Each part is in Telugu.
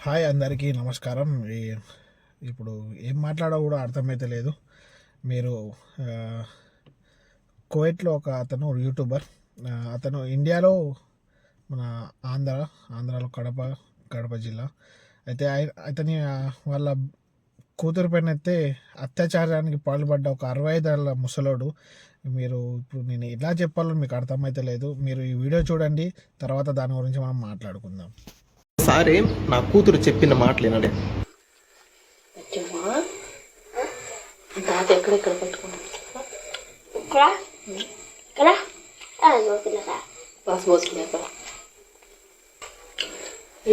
హాయ్ అందరికీ నమస్కారం. ఇప్పుడు ఏం మాట్లాడో కూడా అర్థమైతే లేదు. మీరు కువైట్లో ఒక అతను యూట్యూబర్, అతను ఇండియాలో మన ఆంధ్రాలో కడప జిల్లా అయితే అతని వాళ్ళ కూతురు పైన అయితే అత్యాచారానికి పాల్పడ్డ ఒక 65 ఏళ్ళ ముసలోడు. మీరు ఇప్పుడు నేను ఎలా చెప్పాలో మీకు అర్థమైతే లేదు. మీరు ఈ వీడియో చూడండి, తర్వాత దాని గురించి మనం మాట్లాడుకుందాం. సారే నా కూతురు చెప్పిన మాటలు వినడే. ఎక్కడెక్కడ పట్టుకున్నాడు బాస్ పోసుకున్నాక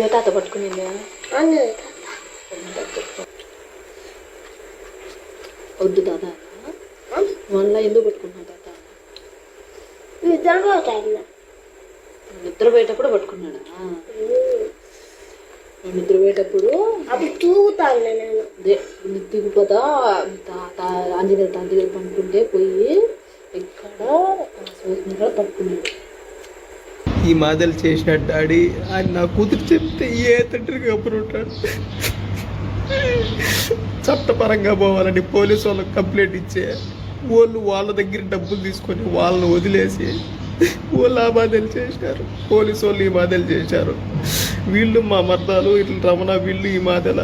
ఏ తాత పట్టుకునిందా వద్దు తాత మళ్ళా ఎందుకు పట్టుకున్నా తాత నిద్రపోయేటప్పుడు పట్టుకున్నాడా? నిద్రపోయేటప్పుడు అప్పుడు తూగుతాను నేను. దిగుపోతా ఆంజనేయ తాత దగ్గర పనుకుంటే పోయి ఇక్కడ పట్టుకున్నాడు. ఈ మాదలు చేసిన డాడీ ఆయన నా కూతురు చెప్తే ఏ తండ్రికి అప్పుడు ఉంటాడు. చట్టపరంగా పోవాలని పోలీసు వాళ్ళకి కంప్లైంట్ ఇచ్చే వాళ్ళు వాళ్ళ దగ్గర డబ్బులు తీసుకొని వాళ్ళని వదిలేసి వాళ్ళు ఆ బాధలు చేశారు. పోలీసు వాళ్ళు ఈ బాధలు చేశారు. వీళ్ళు మా మర్దాలు ఇట్లా రమణ వీళ్ళు ఈ మాదల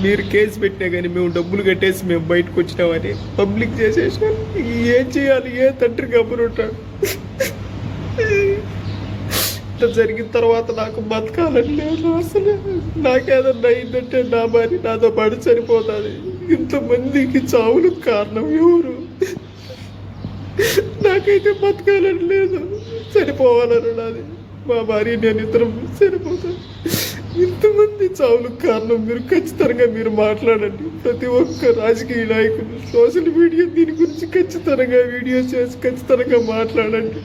మీరు కేసు పెట్టినా కానీ మేము డబ్బులు కట్టేసి మేము బయటకు వచ్చినామని పబ్లిక్ చేసేసారు. ఏం చేయాలి? ఏ తండ్రికి అప్పుడు ఉంటాడు. ఇట్లా జరిగిన తర్వాత నాకు బతకాలని లేదు. అసలు నాకేదన్నా అయిందంటే నా భార్య నాతో పాటు చనిపోతుంది. ఇంతమందికి చావులకు కారణం ఎవరు? నాకైతే బతకాలని లేదు, చనిపోవాలని నాది. మా భార్య నేను ఇద్దరం చనిపోతాను. ఇంతమంది చావులకు కారణం మీరు ఖచ్చితంగా మీరు మాట్లాడండి. ప్రతి ఒక్క రాజకీయ నాయకులు సోషల్ మీడియా దీని గురించి ఖచ్చితంగా వీడియో చేసి ఖచ్చితంగా మాట్లాడండి.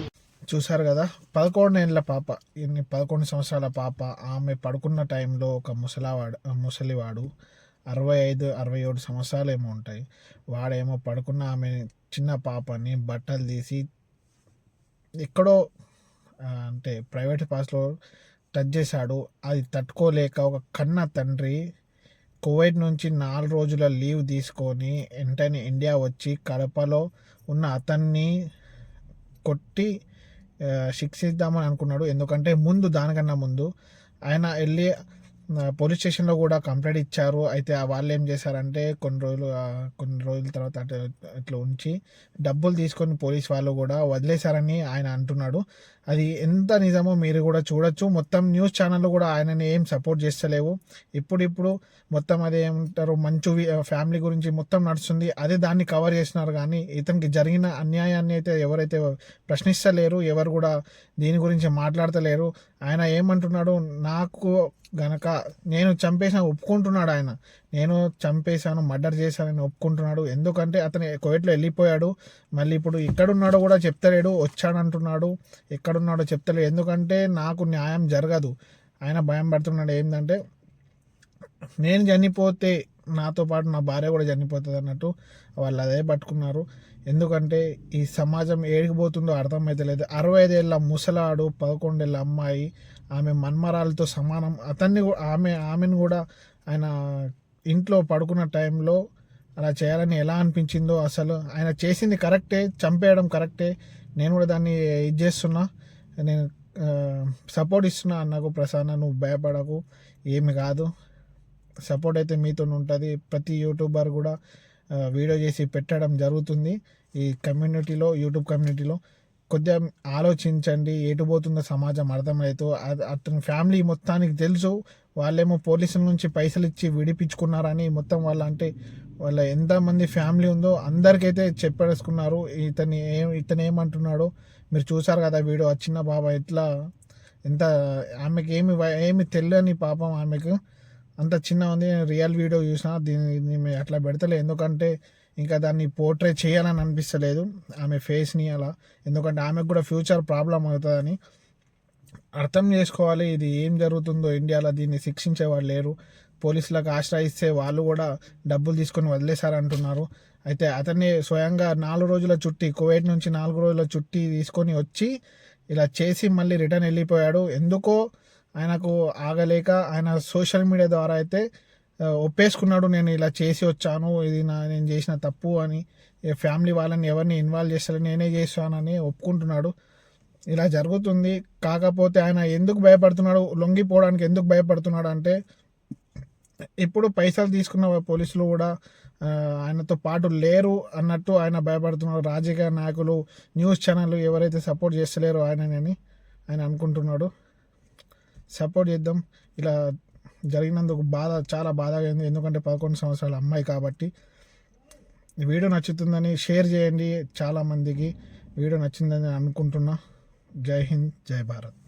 చూసారు కదా, 11 ఏళ్ళ పాప, 11 సంవత్సరాల పాప, ఆమె పడుకున్న టైంలో ఒక ముసలివాడు 65-67 సంవత్సరాలు ఏమో ఉంటాయి, వాడేమో పడుకున్న ఆమె చిన్న పాపని బట్టలు తీసి ఎక్కడో అంటే ప్రైవేట్ పాస్లో టచ్ చేశాడు. అది తట్టుకోలేక ఒక కన్న తండ్రి కువైట్ నుంచి 4 రోజుల లీవ్ తీసుకొని వెంటనే ఇండియా వచ్చి కడపలో ఉన్న అతన్ని కొట్టి శిక్షిద్దామని అనుకున్నాడు. ఎందుకంటే దానికన్నా ముందు ఆయన వెళ్ళి పోలీస్ స్టేషన్లో కూడా కంప్లైంట్ ఇచ్చారు. అయితే వాళ్ళు ఏం చేశారంటే కొన్ని రోజుల తర్వాత అట్లా ఉంచి డబ్బులు తీసుకొని పోలీస్ వాళ్ళు కూడా వదిలేశారని ఆయన అంటున్నాడు. అది ఎంత నిజమో మీరు కూడా చూడొచ్చు. మొత్తం న్యూస్ ఛానళ్ళు కూడా ఆయనని ఏం సపోర్ట్ చేస్తలేవు. ఇప్పుడు మొత్తం అదే ఏమంటారు, మంచు ఫ్యామిలీ గురించి మొత్తం నడుస్తుంది, అదే దాన్ని కవర్ చేస్తున్నారు. కానీ ఇతనికి జరిగిన అన్యాయాన్ని అయితే ఎవరైతే ప్రశ్నిస్తలేరు, ఎవరు కూడా దీని గురించి మాట్లాడతలేరు. ఆయన ఏమంటున్నాడు, నాకు గనక నేను చంపేసాను ఒప్పుకుంటున్నాడు. నేను చంపేశాను, మర్డర్ చేశానని ఒప్పుకుంటున్నాడు. ఎందుకంటే అతను కువైట్లో వెళ్ళిపోయాడు. మళ్ళీ ఇప్పుడు ఎక్కడున్నాడో కూడా చెప్తలేడు. వచ్చాడంటున్నాడు, ఎక్కడున్నాడో చెప్తలేడు. ఎందుకంటే నాకు న్యాయం జరగదు. ఆయన భయం పడుతున్నాడు. ఏంటంటే నేను చనిపోతే నాతో పాటు నా భార్య కూడా చనిపోతుంది అన్నట్టు వాళ్ళు అదే పట్టుకున్నారు. ఎందుకంటే ఈ సమాజం ఏడిగిపోతుందో అర్థమైతే లేదు. 65 ఏళ్ళ ముసలాడు, 11 ఏళ్ళ అమ్మాయి, ఆమె మన్మరాలతో సమానం. ఆమెను కూడా ఆయన ఇంట్లో పడుకున్న టైంలో అలా చేయాలని ఎలా అనిపించిందో. అసలు ఆయన చేసింది కరెక్టే, చంపేయడం కరెక్టే. నేను కూడా దాన్ని ఇది చేస్తున్నా, నేను సపోర్ట్ ఇస్తున్నా. అన్నకు ప్రసన్న, నువ్వు భయపడకు, ఏమి కాదు, సపోర్ట్ అయితే మీతో ఉంటుంది. ప్రతి యూట్యూబర్ కూడా వీడియో చేసి పెట్టడం జరుగుతుంది. ఈ కమ్యూనిటీలో, యూట్యూబ్ కమ్యూనిటీలో కొద్దిగా ఆలోచించండి. పోతుందో సమాజం అర్థమైతే. అతని ఫ్యామిలీ మొత్తానికి తెలుసు. వాళ్ళేమో పోలీసుల నుంచి పైసలు ఇచ్చి విడిపించుకున్నారని మొత్తం వాళ్ళ ఎంతమంది ఫ్యామిలీ ఉందో అందరికైతే చెప్పేసుకున్నారు. ఇతను ఏమంటున్నాడో మీరు చూసారు కదా వీడియో. ఆ చిన్న బాబా ఎంత ఆమెకి ఏమి తెలియని పాపం, ఆమెకు అంత చిన్న ఉంది. రియల్ వీడియో చూసినా దీన్ని అట్లా పెడతలే. ఎందుకంటే ఇంకా దాన్ని పోర్ట్రే చేయాలని అనిపిస్తలేదు ఆమె ఫేస్ని అలా. ఎందుకంటే ఆమెకు కూడా ఫ్యూచర్ ప్రాబ్లం అవుతుందని అర్థం చేసుకోవాలి. ఇది ఏం జరుగుతుందో ఇండియాలో దీన్ని శిక్షించేవాళ్ళు లేరు. పోలీసులకు ఆశ్రయిస్తే వాళ్ళు కూడా డబ్బులు తీసుకొని వదిలేశారంటున్నారు. అయితే అతన్ని స్వయంగా 4 రోజుల చుట్టి, కువైట్ నుంచి 4 రోజుల చుట్టి తీసుకొని వచ్చి ఇలా చేసి మళ్ళీ రిటర్న్ వెళ్ళిపోయాడు. ఎందుకో ఆయనకు ఆగలేక ఆయన సోషల్ మీడియా ద్వారా అయితే ఒప్పేసుకున్నాడు, నేను ఇలా చేసి వచ్చాను, ఇది నేను చేసిన తప్పు అని, ఫ్యామిలీ వాళ్ళని ఎవరిని ఇన్వాల్వ్ చేస్తాను, నేనే చేశానని ఒప్పుకుంటున్నాడు. ఇలా జరుగుతుంది. కాకపోతే ఆయన ఎందుకు భయపడుతున్నాడు, లొంగిపోవడానికి ఎందుకు భయపడుతున్నాడు అంటే, ఇప్పుడు పైసలు తీసుకున్న పోలీసులు కూడా ఆయనతో పాటు లేరు అన్నట్టు ఆయన భయపడుతున్నాడు. రాజకీయ నాయకులు, న్యూస్ ఛానళ్ళు ఎవరైతే సపోర్ట్ చేస్తలేరో ఆయనని ఆయన అనుకుంటున్నాడు. సపోర్ట్ చేద్దాం. ఇలా జరిగినందుకు చాలా బాధగా ఉంది, ఎందుకంటే 11 సంవత్సరాల అమ్మాయి కాబట్టి. ఈ వీడియో నచ్చుతుందని షేర్ చేయండి చాలామందికి. వీడియో నచ్చిందని అనుకుంటున్నా. జై హింద్, జై భారత్.